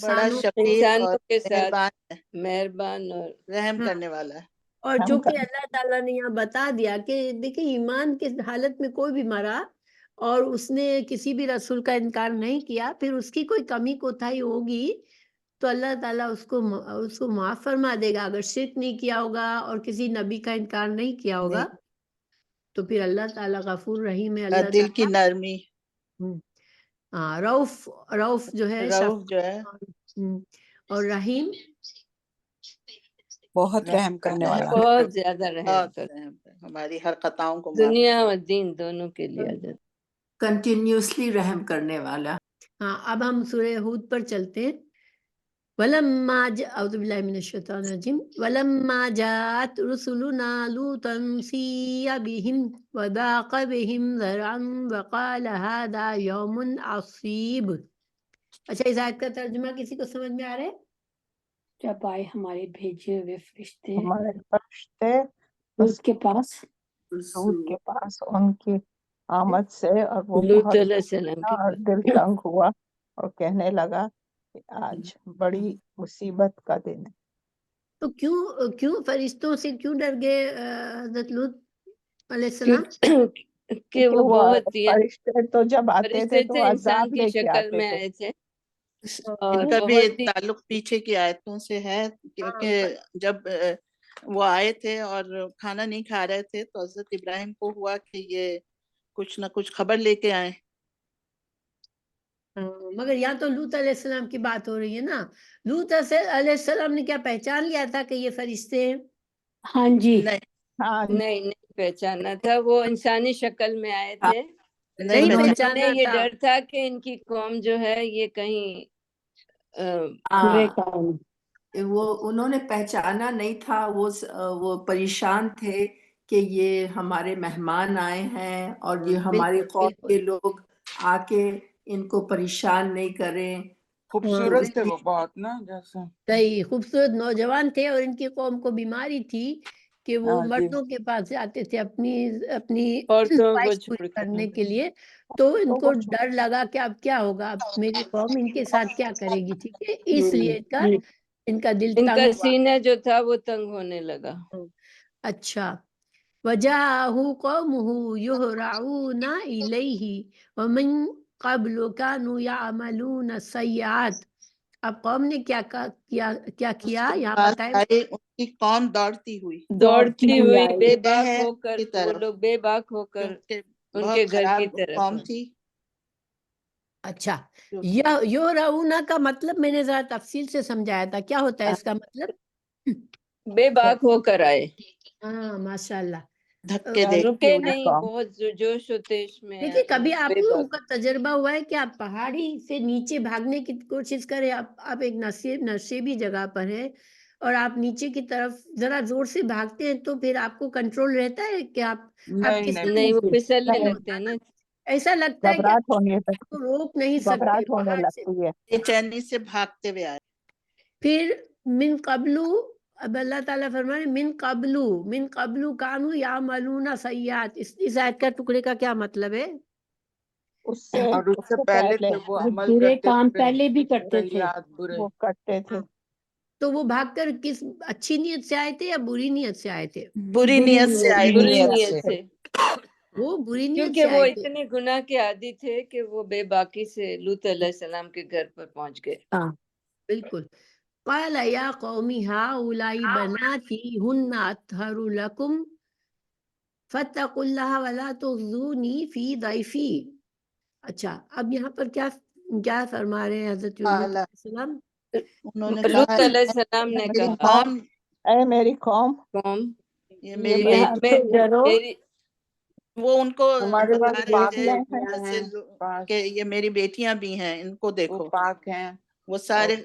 بڑا انسانوں شفیق انسانوں اور کے ساتھ مہربان ہے، مہربان اور رحم کرنے والا ہے۔ اور جو کہ اللہ تعالیٰ نے یہاں بتا دیا کہ دیکھیں ایمان کے حالت میں کوئی بھی مرا اور اس نے کسی بھی رسول کا انکار نہیں کیا، پھر اس کی کوئی کمی کوتاہی ہوگی تو اللہ تعالیٰ اس کو معاف فرما دے گا، اگر شرک نہیں کیا ہوگا اور کسی نبی کا انکار نہیں کیا ہوگا تو پھر اللہ تعالیٰ غفور رحیم ہے، اللہ دل کی تعالیٰ نرمی، ہاں، رؤف جو ہے رؤوف جو ہے اور رحیم بہت رحم کرنے والا. بہت زیادہ رحم بہت کر، رحم ہے، ہماری ہر خطاؤں کو معاف دنیا اور دین دونوں کے لیے آزاد. کنٹینیوسلی رحم کرنے والا. ہاں، اب ہم سورہ ہود پر چلتے ہیں۔ اعوذ باللہ من الشیطان الرجیم، وَلَمَّا جَاءَتْ رُسُلُنَا لُوطًا سِیَّ بِهِمْ وَضَاقَ بِهِمْ ذَرْعًا وَقَالَ هَذَا يَوْمٌ عَصِیبٌ۔ اچھا، اس آیت کا ترجمہ کسی کو سمجھ میں آ رہا ہے؟ جب آئے ہمارے بھیجے ہوئے فرشتے ہمارے فرشتے لوط کے پاس، لوط کے پاس ان کی آمد سے، اور وہ لوط بہت علیہ السلام کے اور پاس. دل تنگ ہوا اور کہنے لگا کہ آج بڑی مصیبت کا دن ہے۔ تو کیوں فرشتوں سے کیوں ڈر گئے حضرت لوط علیہ السلام؟ کہ وہ بہت ہی فرشتے تو جب آتے فرشتے تھے تو تھے، انسان عذاب کی لے کے شکل آتے میں تھے۔ آئے تھے ان اور کا بھی بہت ہی تعلق پیچھے کی آیتوں سے ہے، کیونکہ جب وہ آئے تھے اور کھانا نہیں کھا رہے تھے تو حضرت ابراہیم کو ہوا کہ یہ کچھ نہ کچھ خبر لے کے آئے۔ مگر یہاں تو لوط علیہ السلام کی بات ہو رہی ہے نا، لوط علیہ السلام نے کیا پہچان لیا تھا کہ یہ فرشتے ہیں؟ ہاں جی، نہیں ہاں نہیں پہچانا تھا، وہ انسانی شکل میں آئے تھے، نہیں نہیں اور پہچانا، پہچانا انہیں یہ تھا، ڈر تھا کہ ان کی قوم جو ہے یہ کہیں برے کام، وہ انہوں نے پہچانا نہیں تھا، وہ پریشان تھے کہ یہ ہمارے مہمان آئے ہیں اور یہ ہماری بالکل قوم بالکل کے لوگ آ کے ان کو پریشان نہیں کریں. خوبصورت تھے وہ بہت نا جیسے. صحیح خوبصورت نوجوان تھے اور ان کی قوم کو بیماری تھی کہ وہ ہاں جی. مردوں کے پاس جاتے تھے اپنی عورتوں کو خواہش چھوڑ پوری کر. کرنے کے لیے. تو ان کو ڈر لگا کہ اب کیا ہوگا، اب میری قوم ان کے ساتھ کیا کرے گی، ٹھیک ہے، اس لیے ان کا دل ان تنگ کا ہوا. سینہ جو تھا وہ تنگ ہونے لگا. اچھا. وجاءه قومه يهرعون إليه ومن قبل كانوا يعملون السيئات. اب قوم نے کیا کیا یہاں بتائیں. ان کی قوم دوڑتی ہوئی دوڑتی ہوئی بے یہ باک ہے ہو کر، کی وہ طرف، لوگ بے باک ہو کر کیونکہ ان بہت کے گھر خراب کی طرف. قوم تھی. اچھا. یہرعون کا مطلب میں نے ذرا تفصیل سے سمجھایا تھا، کیا ہوتا ہے اس کا مطلب؟ بے باک ہو کر آئے. ہاں ماشاء اللہ. دھکے دے رکے نہیں، بہت جوش و تیش میں. دیکھیے کبھی آپ بے لوگوں باک. کا تجربہ ہوا ہے کہ آپ پہاڑی سے نیچے بھاگنے کی کوشش کریں، آپ ایک نصیبی جگہ پر ہیں اور آپ نیچے کی طرف ذرا زور سے بھاگتے ہیں تو پھر آپ کو کنٹرول رہتا ہے کہ آپ نہیں، وہ پھسلنے لگتے ہیں نا. ایسا لگتا ہے کہ گھبراہٹ ہونے آپ کو روک نہیں سکتے گھبراہٹ ہونے پہاڑ سے. لگتی ہے. بے چینی سے بھاگتے ہوئے آئے. پھر من قبلو، اب اللہ تعالیٰ فرمائے من قبلو کانو یعملون سیئات. اس آیت کا ٹکڑے کا کیا مطلب ہے؟ اس سے اور اس سے پہلے تھے وہ عمل برے کرتے کام تھے، پہلے بھی کرتے تھے. سیئات برے. وہ کرتے تھے. تو وہ بھاگ کر کس اچھی نیت سے آئے تھے یا بری نیت سے آئے تھے؟ بری نیت سے آئے. بری نیت سے، وہ بری نیت کیونکہ سے وہ آئے تھے. اتنے گناہ کے عادی تھے کہ وہ بے باکی سے لوط علیہ السلام کے گھر پر پہنچ گئے. بالکل. قال یا قومی ہؤلاء بناتی ہن اطہر لکم فاتقوا اللہ ولا تخزونی فی ضیفی. اچھا اب یہاں پر کیا فرما رہے ہیں حضرت لوط علیہ السلام؟ انہوں نے لوط کہا علیہ السلام نے میری کہا، قوم، اے میری قوم، قوم یہ میری یہاں بیٹی، سے ڈرو. میری وہ ان کو ہمارے بتا پاس رہے پاک تھے بیٹیاں ہیں، کہ یہ میری بیٹیاں بھی ہیں، ان کو وہ دیکھو. پاک ہیں. وہ سارے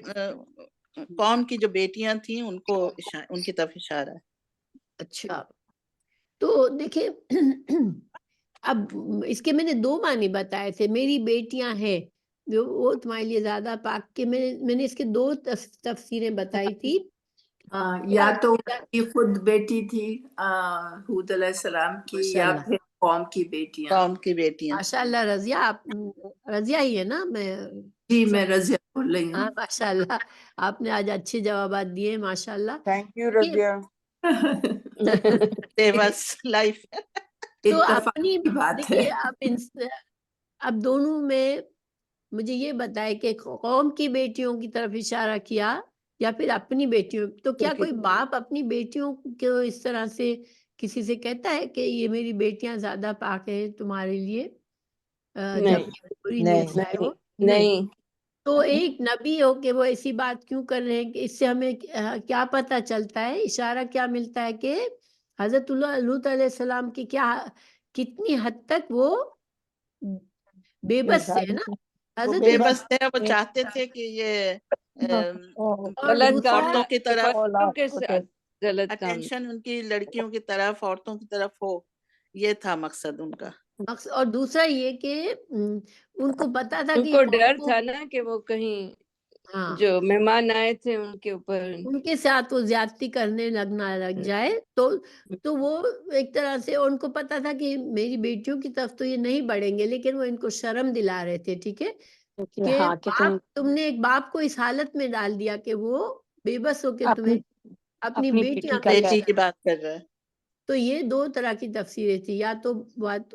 قوم کی جو بیٹیاں تھیں ان کو ان کی طرف اشارہ ہے. اچھا تو دیکھیں اب اس کے میں نے دو معنی بتائے تھے. میری بیٹیاں ہیں وہ تمہارے لیے زیادہ پاک کے. میں نے اس کے دو تفسیریں بتائی تھی. یا تو ان کی خود بیٹی تھی حود علیہ السلام کی، یا پھر قوم کی بیٹیاں. قوم کی بیٹیاں. ماشاء اللہ رضیہ، آپ رضیہ ہی ہے نا؟ جی میں رضیہ بول رہی ہوں. ماشاء اللہ آپ نے آج اچھے جوابات دیے ماشاء اللہ. Thank you Razia. بس لائف. تو اتفاق اپنی کی بات ہے. دیکھیے اب دونوں میں مجھے یہ بتائے کہ قوم کی بیٹیوں کی طرف اشارہ کیا یا پھر اپنی بیٹیوں. تو کیا کوئی باپ اپنی بیٹیوں کو اس طرح سے کسی سے کہتا ہے کہ یہ میری بیٹیاں زیادہ پاک ہیں تمہارے لیے جب بری نیت سے آئے ہو؟ نہیں. تو ایک نبی ہو کہ وہ ایسی بات کیوں کر رہے ہیں کہ اس سے ہمیں کیا پتہ چلتا ہے، اشارہ کیا ملتا ہے کہ حضرت لوط علیہ السلام کی کتنی حد تک وہ بے بس تھے نا. وہ حضرت بے بس تھے، وہ چاہتے تھے کہ یہ اور غلط کام عورتوں کی طرف عورتوں کے ساتھ غلط کام. اٹینشن ان کی لڑکیوں کی طرف، عورتوں کی طرف ہو، یہ تھا مقصد ان کا. اور دوسرا یہ کہ ان کو پتا تھا ان کہ کو ڈر تھا نا کہ وہ کہیں جو مہمان آئے تھے ان کے اوپر ان کے ساتھ وہ زیادتی کرنے لگ جائے. تو وہ ایک طرح سے ان کو پتا تھا کہ میری بیٹیوں کی طرف تو یہ نہیں بڑھیں گے، لیکن وہ ان کو شرم دلا رہے تھے. ٹھیک ہے کہ باپ، تم نے ایک باپ کو اس حالت میں ڈال دیا کہ وہ بے بس ہو کے تمہیں اپنی بیٹیاں بیٹی کی بات کر رہا ہے. تو یہ دو طرح کی تفسیریں تھی.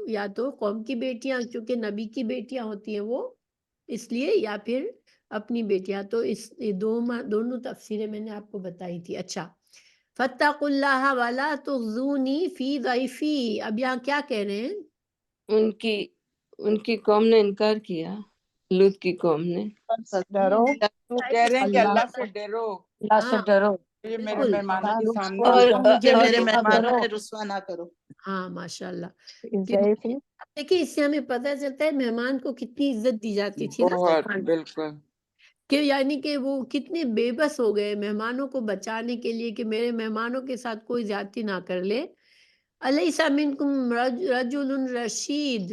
یا تو قوم کی بیٹیاں چونکہ نبی کی بیٹیاں ہوتی ہیں وہ اس لیے، یا پھر اپنی بیٹیاں. تو اس دونوں تفسیریں میں نے آپ کو بتائی تھی. اچھا فاتقوا اللہ ولا تخزونی فی ضیفی. اب یہاں کیا کہہ رہے ہیں؟ ان کی قوم نے انکار کیا، لوط کی قوم نے. ڈرو، وہ کہہ رہے ہیں کہ اللہ سے ڈرو، اللہ سے ڈرو. یہ میرے بالکل. مہمانوں کے سامنے اور مجھے اور میرے مہمانوں میں رسوا نہ کرو. ہاں ماشاء اللہ. ضعیفی. دیکھیے اس سے ہمیں پتہ چلتا ہے مہمان کو کتنی عزت دی جاتی تھی نا، بہت بالکل. کہ یعنی کہ وہ کتنے بے بس ہو گئے مہمانوں کو بچانے کے لیے کہ میرے مہمانوں کے ساتھ کوئی زیادتی نہ کر لے. الیس منکم رجل رشید.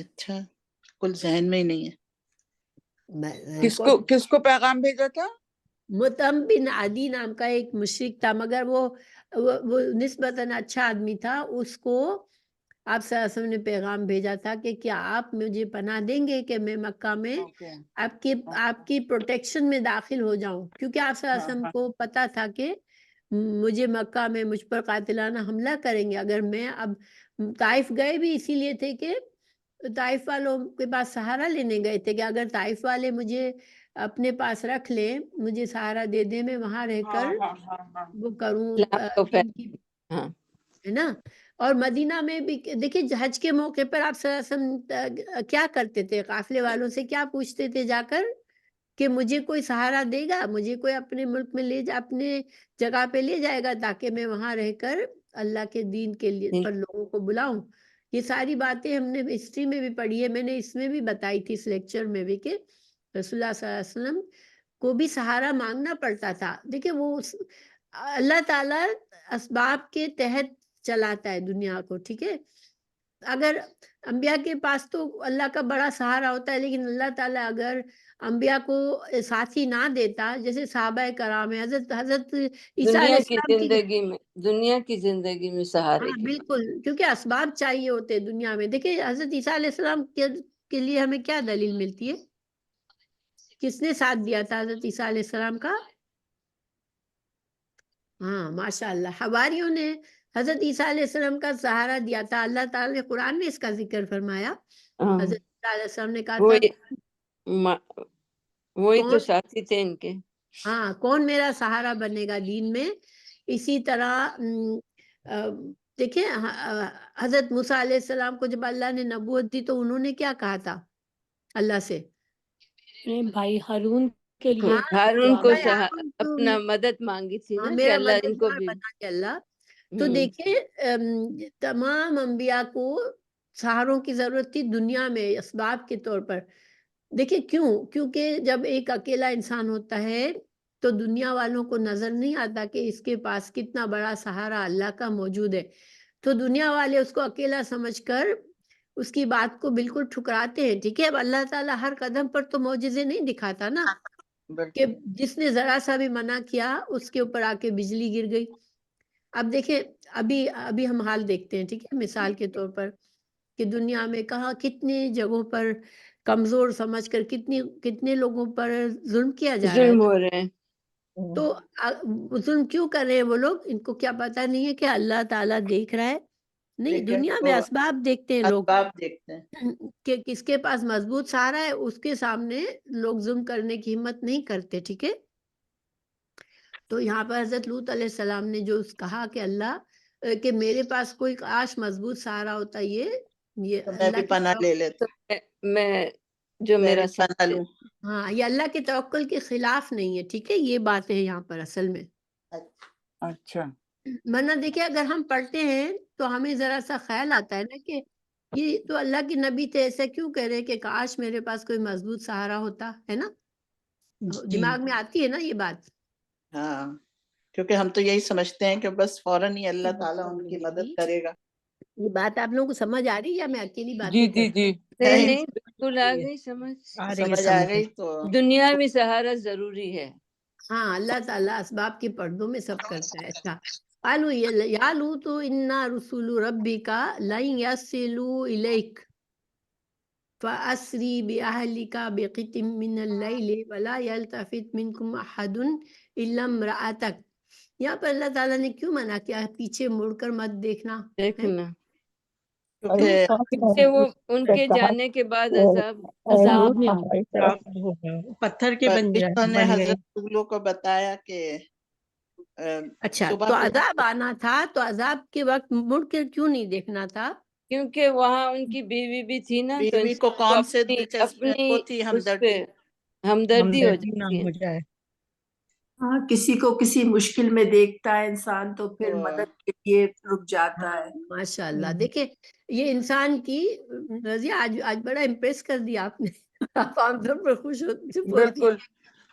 اچھا کل ذہن میں ہی نہیں ہے. کس کو پیغام بھیجا تھا؟ مطعم بن عدی نام کا ایک مشرک تھا، مگر وہ نسبتاً اچھا آدمی تھا. اس کو آپ صلی اللہ علیہ وسلم نے پیغام بھیجا تھا کہ کیا آپ مجھے پناہ دیں گے کہ میں مکہ میں آپ کی پروٹیکشن میں داخل ہو جاؤں، کیونکہ آپ صلی اللہ علیہ وسلم کو پتا تھا کہ مجھے مکہ میں مجھ پر قاتلانہ حملہ کریں گے. اگر میں اب طائف گئے بھی اسی لیے تھے کہ طائف والوں کے پاس سہارا لینے گئے تھے کہ اگر طائف والے مجھے اپنے پاس رکھ لیں، مجھے سہارا دے دیں، میں وہاں رہ کر وہ کروں اسلام کو دین کی، ہاں ہے نا. اور مدینہ میں بھی دیکھیں حج کے موقع پر آپ صلی اللہ علیہ وسلم کیا کرتے تھے، قافلے والوں سے کیا پوچھتے تھے جا کر کہ مجھے کوئی سہارا دے گا، مجھے کوئی اپنے ملک میں اپنے جگہ پہ لے جائے گا تاکہ میں وہاں رہ کر اللہ کے دین کے لیے پر لوگوں کو بلاؤں. یہ ساری باتیں ہم نے ہسٹری میں بھی پڑھی ہے، میں نے اس میں بھی بتائی تھی اس لیکچر میں بھی کہ رسول اللہ صلی اللہ علیہ وسلم کو بھی سہارا مانگنا پڑتا تھا. دیکھیں وہ اللہ تعالیٰ اسباب کے تحت چلاتا ہے دنیا کو، ٹھیک ہے. اگر انبیاء کے پاس تو اللہ کا بڑا سہارا ہوتا ہے، لیکن اللہ تعالیٰ اگر انبیاء کو ساتھی نہ دیتا، جیسے صحابہ کرام ہے، حضرت عیسیٰ علیہ السلام کی، دنیا کی زندگی میں سہارے ہاں کی بالکل، کیونکہ اسباب چاہیے ہوتے ہیں دنیا میں. دیکھیں حضرت عیسیٰ علیہ السلام کے لیے ہمیں کیا دلیل ملتی ہے، کس نے ساتھ دیا تھا حضرت عیسیٰ علیہ السلام کا؟ ہاں ماشاء اللہ، حواریوں نے حضرت عیسیٰ علیہ السلام کا سہارا دیا تھا. اللہ تعالیٰ نے قرآن میں اس کا ذکر فرمایا. حضرت عیسیٰ علیہ السلام نے کہا تھا وہی تو کون، ساتھی تھے ان کے. ہاں کون میرا سہارا بنے گا دین میں. اسی طرح دیکھیں حضرت موسیٰ علیہ السلام کو جب اللہ نے نبوت دی تو انہوں نے کیا کہا تھا اللہ سے؟ اپنے بھائی ہارون کے لیے ہارون دعا کو مانگی۔ اپنا مدد مانگی تھی نا کہ میرا اللہ ان کو مددگار بھی. بنا کے اللہ. تو دیکھیں تمام انبیاء کو سہاروں کی ضرورت تھی دنیا میں اسباب کے طور پر. دیکھیں کیونکہ جب ایک اکیلا انسان ہوتا ہے تو دنیا والوں کو نظر نہیں آتا کہ اس کے پاس کتنا بڑا سہارا اللہ کا موجود ہے. تو دنیا والے اس کو اکیلا سمجھ کر اس کی بات کو بالکل ٹھکراتے ہیں، ٹھیک ہے. اب اللہ تعالیٰ ہر قدم پر تو معجزے نہیں دکھاتا نا، کہ جس نے ذرا سا بھی منع کیا اس کے اوپر آ کے بجلی گر گئی. اب دیکھیں ابھی ہم حال دیکھتے ہیں، ٹھیک ہے، مثال کے طور پر کہ دنیا میں کہاں کتنی جگہوں پر کمزور سمجھ کر کتنے لوگوں پر ظلم کیا جا رہا ہے. ظلم ہو رہے ہیں. تو ظلم کیوں کر رہے ہیں وہ لوگ؟ ان کو کیا پتہ نہیں ہے کہ اللہ تعالیٰ دیکھ رہا ہے؟ نہیں، دنیا میں اسباب دیکھتے ہیں لوگ اسباب دیکھتے ہیں کہ کس کے پاس مضبوط سہارا ہے، اس کے سامنے لوگ ظلم کرنے کی ہمت نہیں کرتے، ٹھیک ہے. تو یہاں پر حضرت لوط علیہ السلام نے جو کہا کہ اللہ کہ میرے پاس کوئی کاش مضبوط سہارا ہوتا، یہ تو میں اللہ بھی کی پناہ لے لیتا، میں جو میں میرا بھی پناہ لوں. ہاں یہ اللہ کے توکل کے خلاف نہیں ہے، ٹھیک ہے. یہ بات ہے یہاں پر اصل میں. اچھا ورنہ دیکھیں اگر ہم پڑھتے ہیں تو ہمیں ذرا سا خیال آتا ہے نا کہ یہ تو اللہ کے نبی تھے، ایسا کیوں کہہ رہے کہ کاش میرے پاس کوئی مضبوط سہارا ہوتا، ہے نا. دماغ میں آتی ہے نا یہ بات. ہاں کیونکہ ہم تو یہی سمجھتے ہیں کہ بس فوراً ہی اللہ تعالیٰ ان کی مدد کرے گا. یہ بات آپ لوگوں کو سمجھ آ رہی ہے یا میں اکیلی باتیں جی کر جی رہی ہوں؟ نہیں نہیں بالکل آ گئی سمجھ. سمجھ آ گئی تو دنیاوی سہارا ضروری ہے. ہاں اللہ تعالیٰ اسباب کے پردوں میں سب کرتا ہے. اچھا قالوا یا لوط انا رسول ربک لن یصلوا الیک فاسری باہلک بقطع من اللیل ولا یلتفت منکم احد الا امرأتک. یہاں پر اللہ تعالیٰ نے کیوں منع کیا پیچھے مڑ کر مت دیکھنا ہے؟ دیکھنا کیونکہ کہ وہ ان کے جانے کے بعد عذاب میں آ پتھر کے بن فرشتوں نے گئے. حضرت لوگوں کو بتایا کہ اچھا صبح تو کو عذاب آنا تھا، تو عذاب کے وقت مڑ کر کیوں نہیں دیکھنا تھا؟ کیونکہ وہاں ان کی بیوی بھی تھی نا، تو بیوی کو انسان کو کون سے اپنی وہ تھی اس پہ ہمدردی. ہمدردی ہو نہ جاتی ہو ہے. جائے. ہاں کسی کو کسی مشکل میں دیکھتا ہے انسان تو پھر تو مدد کے لیے رک جاتا ہے. ماشاء اللہ. دیکھیں یہ انسان کی رضیہ آج بڑا امپریس کر دیا آپ نے. آپ عام طور پر خوش ہوتی بالکل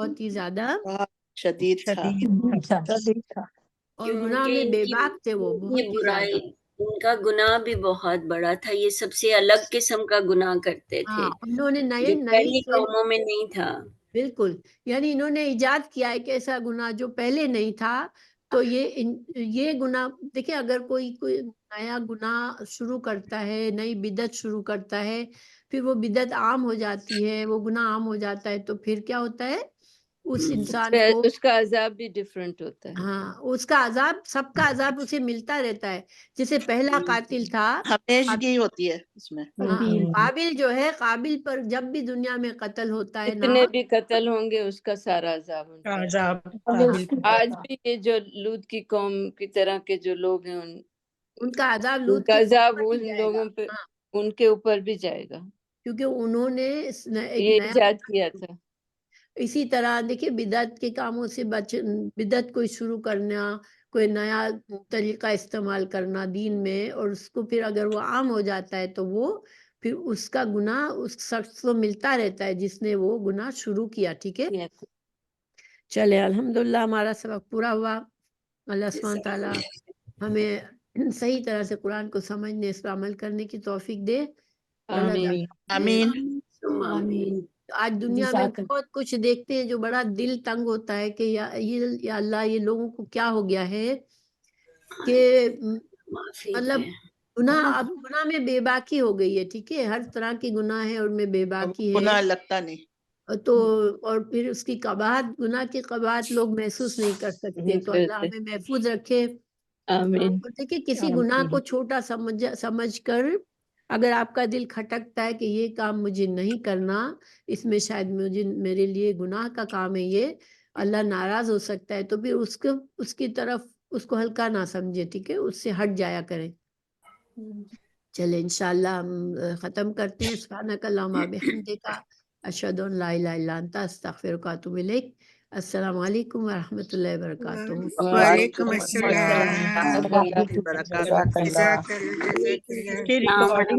بہت ہی زیادہ بہت شدید تھا. شدید تھا. اور گناہ میں بے باک تھے وہ بہت یہ ہی برائی زیادہ. ان کا گناہ بھی بہت بڑا تھا. یہ سب سے الگ قسم کا گناہ کرتے تھے ہاں انہوں نے جو نئی پہلی قوموں میں نہیں تھا. بالکل، یعنی انہوں نے ایجاد کیا ایک ایسا گناہ جو پہلے نہیں تھا. تو یہ گناہ دیکھیں، اگر کوئی نیا گناہ شروع کرتا ہے، نئی بدعت شروع کرتا ہے، پھر وہ بدعت عام ہو جاتی ہے، وہ گناہ عام ہو جاتا ہے، تو پھر کیا ہوتا ہے اس انسان کو، اس کا عذاب بھی ڈفرینٹ ہوتا ہے. ہاں اس کا عذاب، سب کا عذاب اسے ملتا رہتا ہے. جیسے پہلا قاتل تھا ہمیشگی ہوتی ہے اس میں. ہاں، قابل جو ہے، قابل پر جب بھی دنیا میں قتل ہوتا ہے نا، جتنے بھی قتل ہوں گے اس کا سارا عذاب ان پر. عذاب قابل کو آج ہوگا. بھی یہ جو لوط کی قوم کی طرح کے جو لوگ ہیں ان کا عذاب ان لوط کا کی قوم عذاب پر بھی ان جائے لوگوں گا. پہ، ہاں، ان کے اوپر بھی جائے گا. کیونکہ انہوں نے ایک یہ نیا، ایجاد کیا تھا. اسی طرح دیکھیے بدعت کے کاموں سے بدعت کوئی شروع کرنا، کوئی نیا طریقہ استعمال کرنا دین میں، اور اس کو پھر اگر وہ عام ہو جاتا ہے تو وہ پھر اس کا گناہ اس شخص کو ملتا رہتا ہے جس نے وہ گناہ شروع کیا. ٹھیک ہے، چلے الحمدللہ ہمارا سبق پورا ہوا. اللہ سبحانہ تعالیٰ ہمیں صحیح طرح سے قرآن کو سمجھنے، اس پر عمل کرنے کی توفیق دے. اللہ آمین. آمین. آمین. آج دنیا میں جزاک اللہ. بہت کچھ دیکھتے ہیں جو بڑا دل تنگ ہوتا ہے کہ یا اللہ، یہ لوگوں کو کیا ہو گیا ہے کہ معافی مطلب دے. اب گناہ میں بے باکی ہو گئی ہے. ٹھیک ہے، ہر طرح کی گناہ ہے اور میں بے باکی ہے. گناہ لگتا نہیں. تو اور پھر اس کی قباحت، گناہ کی قباحت لوگ محسوس نہیں کر سکتے. تو اللہ ہمیں محفوظ رکھے. آمین. اور دیکھیں کسی گناہ کو چھوٹا سمجھ کر اگر آپ کا دل کھٹکتا ہے کہ یہ کام مجھے نہیں کرنا، اس میں شاید میرے لیے گناہ کا کام ہے، یہ اللہ ناراض ہو سکتا ہے، تو پھر اس کی طرف اس کو ہلکا نہ سمجھے. ٹھیک ہے، اس سے ہٹ جایا کریں. چلے انشاءاللہ ہم ختم کرتے ہیں. سبحانک اللہم بحمدک، اشہد ان لا الہ الا انت، استغفرک و اتوب الیک. السلام علیکم ورحمۃ اللہ وبرکاتہ. وعلیکم السلام السلام ورحمۃ ورحمۃ اللہ اللہ وبرکاتہ. جزاک اللہ. جزاک اللہ. کی ریکارڈنگ